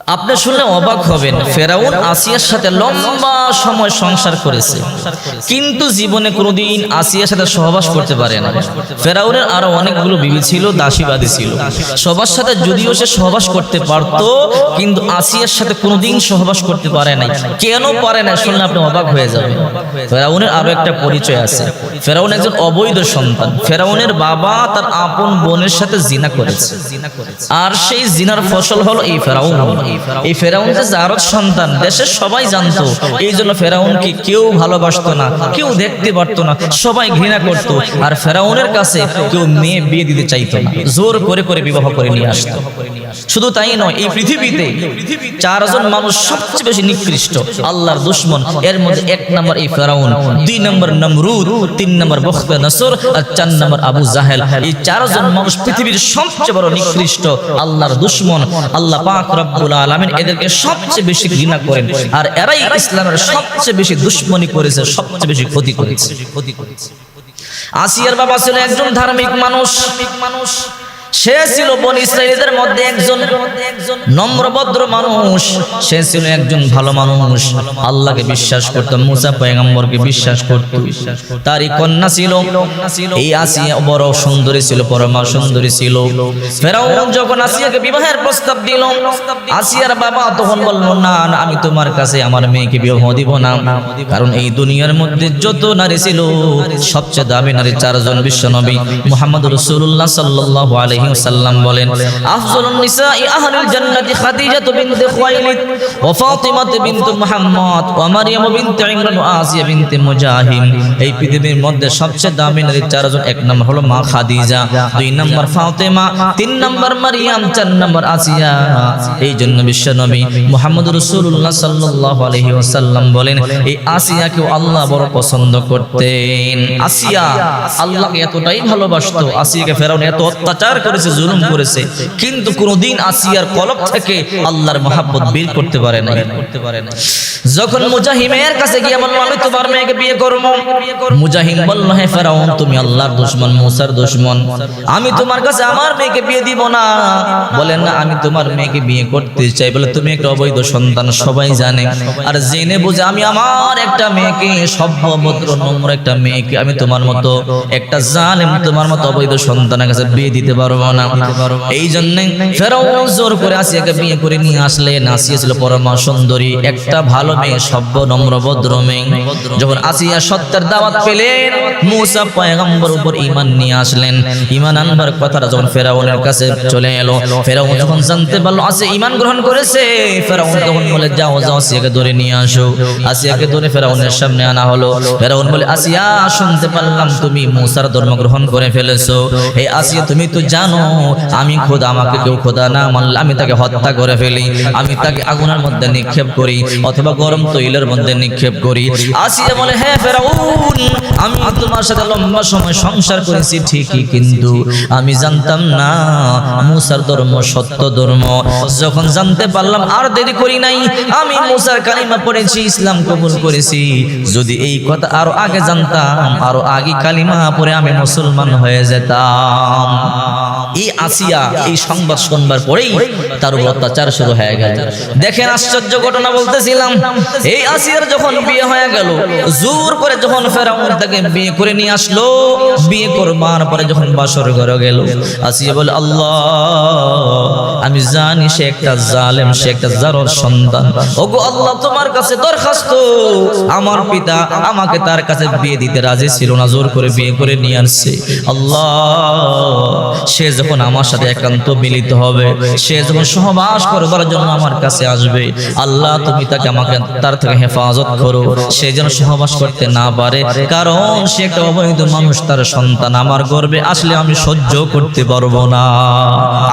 আপনি শুনলে অবাক হবেন, ফেরাউন আসিয়ার সাথে লম্বা সময় সংসার করেছে, কিন্তু জীবনে কোনোদিন আসিয়ার সাথে সহবাস করতে পারে না। ফেরাউনের আরো অনেকগুলো বিবি ছিল, দাসীবাদী ছিল। সবার সাথে যদিও সে সহবাস করতে পারত, কিন্তু আসিয়ার সাথে কোনোদিন সহবাস করতে পারে নাই। কেন পারে না শুনলে আপনি অবাক হয়ে যাবেন। ফেরাউনের আরো একটা পরিচয় আছে। ফেরাউন একজন অবৈধ সন্তান। ফেরাউনের বাবা তার আপন বোনের সাথে জিনা করেছে, আর সেই জিনার ফসল হলো এই ফেরাউন। এই ফেরাউন যে জারদ সন্তান, দেশের সবাই জানতো। এই জন্য ফেরাউনকে কেউ ভালোবাসতো না, কেউ দেখতে পারতো না, সবাই ঘৃণা করত। আর ফেরাউনের কাছে কেউ মেয়ে বিয়ে দিতে চাইতো না, জোর করে করে বিবাহ করে নিয়ে আসতো। শুধু তাই নয়, এই পৃথিবীতে চারজন মানুষ সবচেয়ে বেশি নিকৃষ্ট, আল্লাহর দুশমন। এর মধ্যে 1 নম্বর এই ফেরাউন, 2 নম্বর নমরুদ, 3 নম্বর বখতানসর, আর 4 নম্বর আবু জাহেল। এই চারজন মানুষ পৃথিবীর সবচেয়ে বড় নিকৃষ্ট, আল্লাহর দুশমন। আল্লাহ পাক রব্বুল আলামিন এদেরকে সবচেয়ে বেশি ঘৃণা করেন, আর এরাই ইসলামের সবচেয়ে বেশি দুশমনী করেছে, সবচেয়ে বেশি ক্ষতি করেছে। আসিয়ার বাবা ছিল একজন ধার্মিক মানুষ। সে ছিল বনি ইসরাঈলীদের মধ্যে একজন নম্রভদ্র মানুষ। সে ছিল একজন ভালো মানুষ, আল্লাহকে বিশ্বাস করত, মুসা পয়গম্বরকে বিশ্বাস করত। তারই কন্যা ছিল এই আসিয়া, বড় সুন্দরী ছিল, পরমা সুন্দরী ছিল। ফেরাউন যখন আসিয়াকে বিবাহের প্রস্তাব দিল, আসিয়ার বাবা তখন বলল, না না, আমি তোমার কাছে আমার মেয়েকে বিবাহ দিব না। কারণ এই দুনিয়ার মধ্যে যত নারী ছিল, সবচেয়ে দামি নারী 4 জন বিশ্বনবী মুহাম্মদ রাসূলুল্লাহ সাল্লাল্লাহু আলাইহি ওয়াসাল্লাম বলেন, আফজালুন নিসাই আহলিল জান্নাতি খাদিজা বিনতে খুয়াইলিদ ওয়া ফাতিমা বিনতে মুহাম্মদ ওয়া মারইয়াম বিনতে ইমরান ওয়া আসিয়া বিনতে মুজাহিম। এই পৃথিবীর মধ্যে সবচেয়ে দামি নারী 4 জন। 1 নম্বর হলো মা খাদিজা, 2 নম্বর ফাতিমা, 3 নম্বর মারইয়াম, 4 নম্বর আসিয়া। এই জন্য বিশ্বনবী মুহাম্মদ রাসূলুল্লাহ সাল্লাল্লাহু আলাইহি ওয়াসাল্লাম বলেন, এই আসিয়াকে আল্লাহ বড় পছন্দ করতেন। আসিয়া আল্লাহকে এতটাই ভালোবাসতো, আসিয়াকে ফেরাউন এত অত্যাচার করেছে, জুলুম করেছে, কিন্তু কোনদিন আসিয়ার কলব থেকে আল্লাহর মহব্বত বের করতে পারে না। যখন মুজাহিমের কাছে গিয়ে বলল, আমি তোমার মেয়েকে বিয়ে করব, মুজাহিম বলল, হে ফেরাউন, তুমি আল্লাহর দুশমন, মুসার দুশমন, আমি তোমার কাছে আমার মেয়েকে বিয়ে দিব না। বলেন না, আমি তোমার মেয়েকে বিয়ে করতে চাই। বলে, তুমি একটা অবৈধ সন্তান, সবাই জানে। আর জেনে বুঝে আমি আমার একটা মেয়েকে, সভ্য ভদ্র নম্র একটা মেয়েকে, আমি তোমার মতো একটা জালেম, তোমার মতো অবৈধ সন্তানের কাছে বিয়ে দিতে পারবো না। এই জন্য ফেরাউন জোর করে আসিয়াকে বিয়ে করে নিয়ে আসলেন। আসিয়া ছিল পরমা সুন্দরী, একটা ভালো মেয়ে, সভ্য নম্র ভদ্র মেয়ে। যখন আসিয়া সত্যের দাওয়াত পেলেন, মুসা পয়গম্বর উপর ঈমান নিয়ে আসলেন। ঈমান আনবার কথাটা যখন ফেরাউনের কাছে চলে এলো, ফেরাউন যখন জানতে পারলো আসিয়া ঈমান গ্রহণ করেছে, ফেরাউন তখন বলে, যাও যাও, আসিয়াকে ধরে নিয়ে আসো। আসিয়াকে ধরে ফেরাউনের সামনে আনা হলো। ফেরাউন বলে, আসিয়া, শুনতে পারলাম তুমি মুসার ধর্ম গ্রহণ করে ফেলেছো। এই আসিয়া, তুমি তো জানো আমি খোদা, আমাকে কেউ খোদা না মানলে আমি তাকে হত্যা করে ফেলি, আমি তাকে আগুনের মধ্যে নিক্ষেপ করি অথবা গরম তৈলের মধ্যে নিক্ষেপ করি। আসিয়া বলে, হ্যাঁ ফেরাউন, আমি তোমার সাথে লম্বা সময় সংসার করেছি ঠিকই, কিন্তু আমি জানতাম না মুসার ধর্ম সত্য ধর্ম। যখন জানতে পারলাম, আর দেরি করি নাই, আমি মুসার কালিমা পড়েছি, ইসলাম কবুল করেছি। যদি এই কথা আরো আগে জানতাম, আরো আগে কালিমা পড়ে আমি মুসলমান হয়ে যেতাম। এই আসিয়া এই সংবাদ শুনবার পরেই তার উপর অত্যাচার শুরু হয়ে গেল। দেখেন আশ্চর্য ঘটনা বলতেছিলাম, এই আসিয়ার যখন বিয়ে হয়ে গেল, জোর করে যখন ফেরাউন তাকে বিয়ে করে নিয়ে আসলো, বিয়ে করবার পরে যখন বাসর ঘরে গেল, আসিয়া বলে, আল্লাহ, আমি জানি সে একটা জালেম, সে একটা জারর সন্তান। ওগো আল্লাহ, তোমার কাছে দরখাস্ত, আমার পিতা আমাকে তার কাছে বিয়ে দিতে রাজি ছিল না, জোর করে বিয়ে করে নিয়ে আসছে। আল্লাহ, সে যখন আমার সাথে একান্ত মিলিত হবে, সে যখন সহবাস করবার জন্য আমার কাছে আসবে, আল্লাহ তুমি তাকে আমাকে তার থেকে হেফাজত করো, সে যেন সহবাস করতে না পারে, কারণ সে একটা অবৈধ মানুষ, তার সন্তান আমার গর্ভে আসলে আমি সহ্য করতে পারবো না।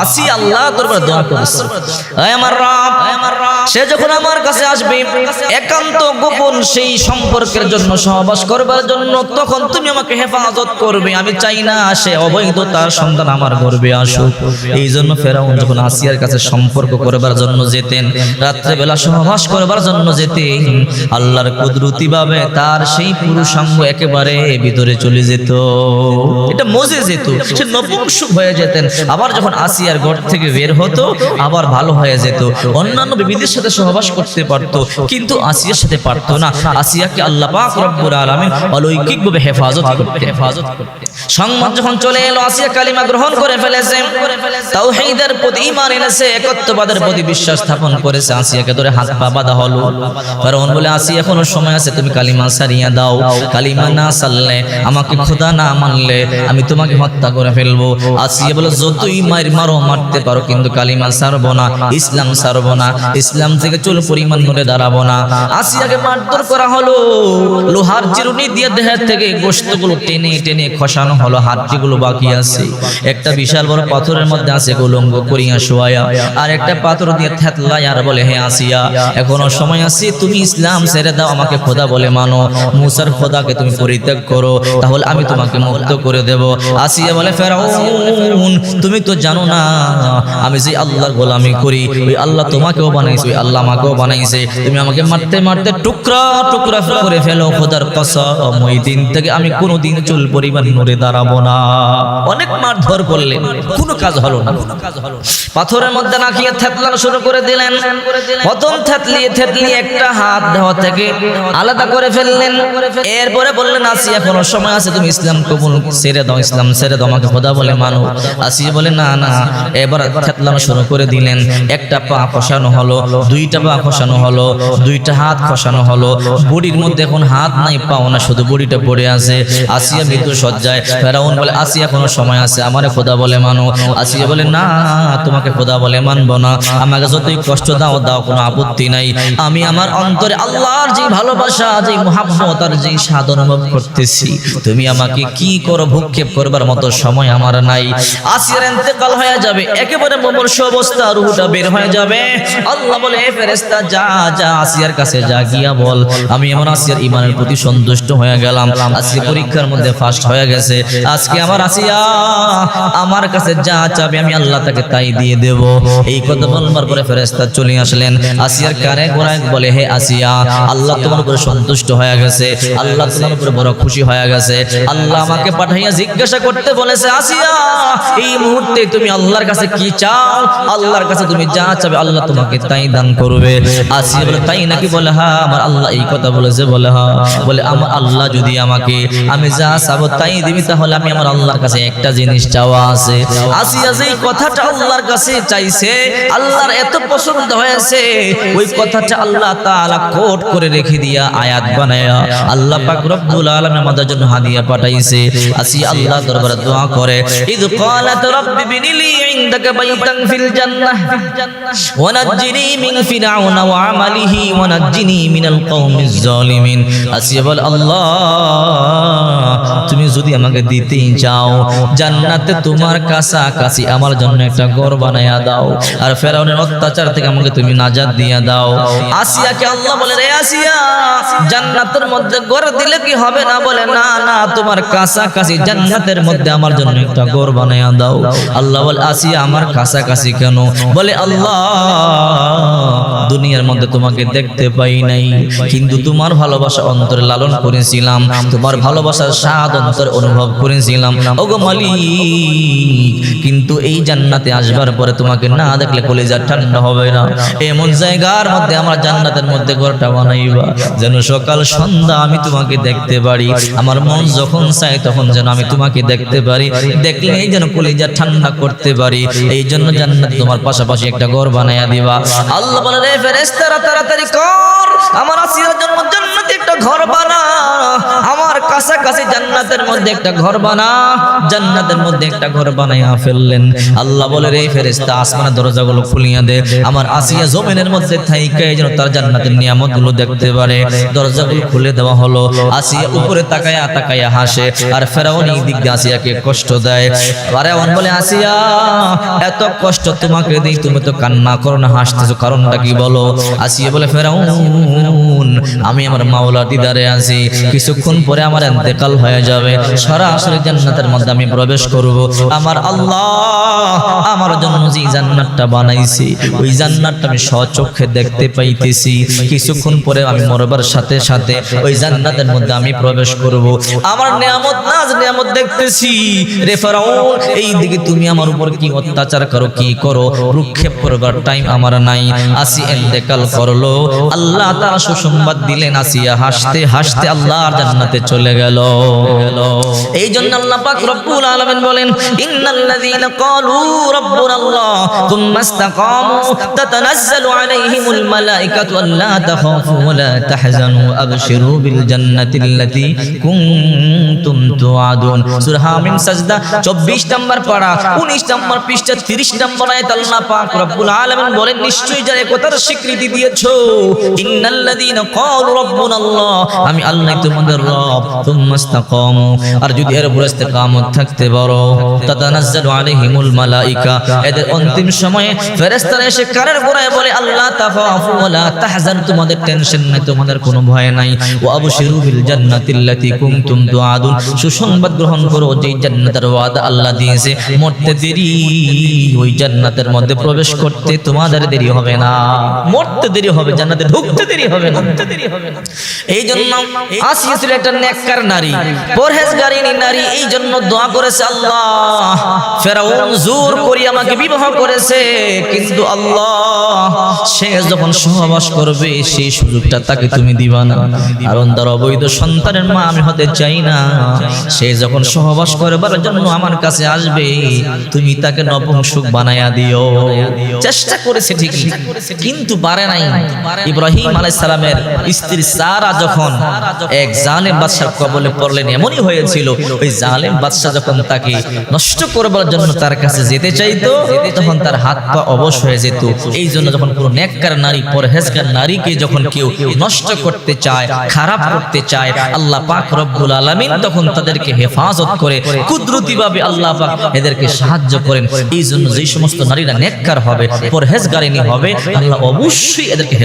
আসি আল্লাহ দরবারে দোয়া করেছে, হে আমার রব, সে যখন আমার কাছে আসবে একান্ত গোপন সেই সম্পর্কের জন্য সহবাস করবার জন্য, তখন তুমি আমাকে হেফাজত করবে। আমি চাই না সে অবৈধ তার সন্তান আমার গর্ভে আসুক। এই জন্য ফেরাউন যখন আসিয়ার কাছে সম্পর্ক করবার জন্য যেতেন, রাত্রেবেলা সহবাস করবার জন্য যেতেন, আল্লাহর কুদরতি ভাবে তার সেই পুরুষাঙ্গ একেবারে ভিতরে চলে যেত। এটা মজে যেত, সে নপুংসক হয়ে যেতেন। আবার যখন আসিয়ার ঘর থেকে বের হতো আবার ভালো হয়ে যেত। অন্যান্য বিবিদের সাথে সহবাস করতে পারত, কিন্তু আসিয়ার সাথে পারতো না। আসিয়াকে আল্লাহ পাক রব্বুল আলামিন অলৌকিকভাবে হেফাজত করতে। সংবাদ যখন চলে এলো আসিয়া কালিমা গ্রহণ করে ফেলেছে, তাওহীদের প্রতি ঈমান এনেছে, একত্ববাদের প্রতি বিশ্বাস স্থাপন করেছে। আসিয়াকে ধরে হাত পা বাঁধা হলো। ফেরাউন বলে, আসিয়া এখনো সময় আছে, তুমি কালিমা সারিয়া দাও। কালিমা না সারলে, আমাকে খোদা না মানলে আমি তোমাকে হত্যা করে ফেলবো। আসিয়া বলে, যতই মারো মারতে পারো, কিন্তু কালিমা সারবো না, ইসলাম সারবো না, ইসলাম থেকে চুল পরিমাণ নড়ে দাঁড়াবো না। আসিয়াকে মারধর করা হলো, লোহার চিরুনি দিয়ে দেহের থেকে গোশতগুলো টেনে টেনে খসানো হলো, হাড়গুলো বাকি আছে। একটা বিশাল বড় পাথরের মধ্যে আছে উলঙ্গ করিয়া শোয়া, আর একটা পাথর দিয়ে থেতলায় আর বলে, হে আসিয়া এখনো সময় আছে, তুমি ইসলাম ছেড়ে দাও, আমাকে খোদা বলে মানো, মুসার খোদাকে তুমি পরিত্যাগ করো, তাহলে আমি তোমাকে মুক্ত করে দেব। আসিয়া বলে, ফেরাউন তুমি তো জানো না আমি যে আল্লাহর গোলামি করি, ওই আল্লাহ তোমাকেও বানাইছে, ওই আল্লাহ আমাকেও বানাইছে। তুমি আমাকে মারতে মারতে টুকরা টুকরা করে ফেলো, খোদার কসম ওই দিন থেকে আমি কোনোদিন চুল পরিমাণ নড়ে দাঁড়াবো না। অনেক মারধর করলেন, কোনো কাজ হলো না। পাথরের মধ্যে নাকিয়ে থেতলানো শুরু করে দিলেন। প্রথম থেতলিয়ে একটা হাত দেহ থেকে আলাদা করে ফেললেন। এরপরে বললেন, আসিয়া এখনো সময় আছে, তুমি ইসলাম কবুল ছেড়ে দাও, ইসলাম ছেড়ে দাও, আমাকে খোদা বলে মানো। আসিয়া বলে, না না। এবার থেতলানো শুরু করে দিলেন। একটা পা খসানো হলো, দুইটা পা খসানো হলো, দুইটা হাত খসানো হলো। বডির মধ্যে এখন হাত নাই, পাও না, শুধু বডিটা পড়ে আছে। আসিয়া মৃত্যু সজ্জায়। ফেরাউন বলে, আসিয়া কোনো সময় আছে, আমারে খোদা বলে মানো। আসিয়া বলে, না তোমাকে খোদা বলে মানবো না, আমাকে যতই কষ্ট দাও দাও, কোনো আপত্তি নাই। আমি আমার অন্তরে আল্লাহর যে ভালোবাসা, যে মুহাব্বত আর যে স্বাদ অনুভব করতেছি, তুমি আমাকে কি করো ভূক্ষেপ করবার মতো সময় আমার নাই। আসিয়ার ইন্তেকাল হয়ে যাবে, একেবারে মুমূর্ষ অবস্থা, রূহটা বের হয়ে যাবে। আল্লাহ বলে, ফেরেশতা যা যা আসিয়ার কাছে যা গিয়া বল, আমি এমন আসিয়ার ঈমানের প্রতি সন্তুষ্ট হয়ে গেলাম। আসিয়া পরীক্ষার মধ্যে ফার্স্ট হয়ে গেছে। আজকে আমার আসিয়া আমার কাছে যা চাবে আমি আল্লাহ তাকে তাই দিয়ে দেব। এই কথা বলবার পরে ফেরেশতা চলে আসলেন। আসিয়ার কানে গোড়ায় বলে, হে আসিয়া আল্লাহ তোমার উপরে সন্তুষ্ট হয়ে গেছে, আল্লাহ তোমার উপরে বড় খুশি হয়ে গেছে। আল্লাহ আমাকে পাঠাইয়া জিজ্ঞাসা করতে বলেছে, আসিয়া এই মুহূর্তে তুমি আল্লাহর কাছে কি চাও? আল্লাহর কাছে তুমি যা চাবে আল্লাহ তোমাকে তাই দান করবে। আসিয়া বলে, তাই নাকি? বলে, হ্যাঁ আমার আল্লাহ এই কথা বলেছে। বলে, হ্যাঁ। বলে, আমার আল্লাহ যদি আমাকে আমি যা চাবো তাই দিবি, তাহলে আমি আমার আল্লাহর কাছে একটা জিনিস চাওয়া আছে। আসিয়া যেই কথাটা আল্লাহর কাছে চাইছে, আল্লাহর এত পছন্দ হয়েছে, ওই কথাটা আল্লাহ তাআলা কোট করে রেখে দিয়া আয়াত বানায়া আল্লাহ পাক রব্বুল আলামিন আমাদের জন্য হাদিয়া পাঠাইছে। আসিয়া আল্লাহ দরবারে দোয়া করে, ইদ ক্বালাত রাব্বি বিনিলি ইনদাকা বাইতান ফিল জান্নাহ ওয়া নাজ্জিনি মিন ফিরআউনা ওয়া আমালিহি ওয়া নাজ্জিনি মিনাল কওমিজ জালিমিন। আসিয়া বলে, আল্লাহ তুমি যদি আমাকে দিতেই চাও, জান্নাতে তোমার কাছাকাছি আমার জন্য একটা ঘর বানায়া দাও, আর ফেরাউনের অত্যাচার থেকে আমাকে তুমি নাজাত দিয়া দাও। আসিয়াকে আল্লাহ বলে, রে আসিয়া জান্নাতের মধ্যে ঘর দিলে কি হবে না? বলে, না না, তোমার কাছাকাছি জান্নাতের মধ্যে আমার জন্য একটা ঘর বানায়া দাও। আল্লাহ বলে, আসিয়া আমার কাছাকাছি কেন? বলে, আল্লাহ দুনিয়ার মধ্যে তোমাকে দেখতে পাই নাই, কিন্তু তোমার ভালোবাসা অন্তরে লালন করেছিলাম, তোমার ভালোবাসার স্বাদ অন্তরে অনুভব করেছিলাম। ওগো মালিক, কিন্তু এই জান্নাতে আসবার পরে তোমাকে না দেখলে কলিজা ঠান্ডা হবে না। এমন জায়গার মধ্যে আমার জান্নাতের মধ্যে ঘরটা বানাইবা, যেন সকাল সন্ধ্যা আমি তোমাকে দেখতে পারি। আমার মন যখন চায় তখন যেন আমি তোমাকে দেখতে পারি, দেখলেই যেন কলিজা ঠান্ডা করতে পারি। এই জন্য জান্নাত তোমার পাশাপাশি একটা ঘর বানাইয়া দিবা। আল্লাহ বলে, রে ফেরেশতারা তাড়াতাড়ি কর, আমার আসিয়ার জন্য জান্নাতে একটা ঘর বানা, আমার কাছাকাছি জান্নাতের মধ্যে একটা ঘর বানা। জান্নাতের মধ্যে একটা ঘর বানাইয়া ফেললেন। আল্লাহ বলে, রে ফেরেশতা আসমানের দরজাগুলো খুলিয়া দে, আমার আসিয়া জমিনের মধ্যে থাইকা যেন তার জান্নাতের নিয়ামতগুলো দেখতে পারে। দরজাগুলো খুলে দেওয়া হলো। আসিয়া উপরে তাকায়া তাকায়া হাসে, আর ফেরাউন এই দিক দিয়ে আসিয়াকে কষ্ট দেয়। ফেরাউন বলে, আসিয়া এত কষ্ট তোমাকে দেই, তুমি তো কান্না করো না, হাসতেছো, কারণটা কি বলো? ভালো। আসিয়া বলে ফেরাউন আমি আমার মাওলার দিদারে আছি, কিছুক্ষণ পরে আমার ইন্তেকাল হয়ে যাবে, সরাসরি জান্নাতের মধ্যে আমি প্রবেশ করব। আমার আল্লাহ আমার জন্য যে জান্নাতটা বানাইছে ওই জান্নাতটা আমি স্বচক্ষে দেখতে পাইতেছি, কিছুক্ষণ পরে আমি মরবার সাথে সাথে ওই জান্নাতের মধ্যে আমি প্রবেশ করব। আমার নিয়ামত নাজ নিয়ামত দেখতেছি রে ফেরাউন, এই দিকে তুমি আমার উপর কি অত্যাচার করো, কি করো, রুক্ষেপ করবার টাইম আমার নাই। আসি ইন্তেকাল করলো, আল্লাহ তাআলা সুসংবাদ দিলেন, আসিয়া হাসতে হাসতে আল্লাহর জান্নাতে চলে গেল। এই জন্য আল্লাহ পাক রব্বুল আলামিন বলেন ইন্নাল্লাযীনা ক্বালু রাব্বুনাল্লাহ থুম্মা ইসতাকামু তাতানাজ্জালু আলাইহিমুল মালায়েকাতু আল্লা তাখাফু ওয়া লা তাহজানু আবশিরু বিল জান্নাতিল্লাতী কুনতুম তুআদুন। সূরা হামিম সাজদা 24 নম্বর পারা 19 নম্বর পৃষ্ঠা 30 নম্বর আয়াত আল্লাহ পাক রব্বুল আলামিন বলেন নিশ্চয়ই যারা কথার স্বীকৃতি দিয়েছো ইন্নাল্লাযীনা ক্বালু রাব্বুনাল্লাহ আমি আল্লাহ তোমাদের রব, থুম্মা ইসতাকামু আর যদি এর উপর ইস্তেকামত থাকতে পারো তাতানাজ্জালু আলাইহিমুল মালায়েকা এদের অন্তিম সময়ে ফেরেশতারা এসে কানের গোড়ায় বলে আল্লাহ তাখাফু ওয়া লা তাহজানু তোমাদের টেনশন নাই, তোমাদের কোনো ভয় নাই, ওয়া আবশিরু বিল জান্নাতিল্লাতী কুনতুম তুআদুন সুসংবাদ গ্রহণ করো যেই জান্নাতের ওয়াদা আল্লাহ দিয়েছে, মরতে দেরি ওই জান্নাতের মধ্যে প্রবেশ করতে তোমাদের দেরি হবে না, মরতে দেরি হবে, জান্নাতে ঢুকতে দেরি হবে না। এই জন্য আসিয়া ছিল একটা নেককার নারী, পরহেজগারিনী নারী, এই জন্য দোয়া করেছে আল্লাহ ফেরাউন জোর করে আমাকে বিবাহ করেছে, কিন্তু আল্লাহ সে যখন সহবাস করবে সেই সুযোগটা তাকে তুমি দিবা না, কারণ তার অবৈধ সন্তানের মা আমি হতে চাই না। সে যখন সহবাস করবার জন্য আমার কাছে আসবে তুমি তাকে নপুংসক বানায়া দিও। চেষ্টা করেছে ঠিকই, কিন্তু পারে নাই। ইব্রাহিম আলাইহিস সালামের স্ত্রী সারা যখন এক জালেম বাদশার কবলে পড়লেন, এমনই হয়েছিল ওই জালেম বাদশা যখন তাকে নষ্ট করবার জন্য তার কাছে যেতে চাইতো তখন তার হাত পা অবশ হয়ে যেত। এই জন্য যখন কোনো নেককার নারী পরহেজগার নারীকে যখন কেউ নষ্ট করতে চায়, খারাপ করতে চায়, আল্লাহ পাক রব্বুল আলামিন তখন তাদেরকে হেফাজত করে কুদরতিভাবে আল্লাহ পাক এদেরকে সাহায্য করেন। এই জন্য যেই সমস্ত নারীরা নেককার হবে, পরহেজগারিনী হবে, আল্লাহ অবশ্যই এদেরকে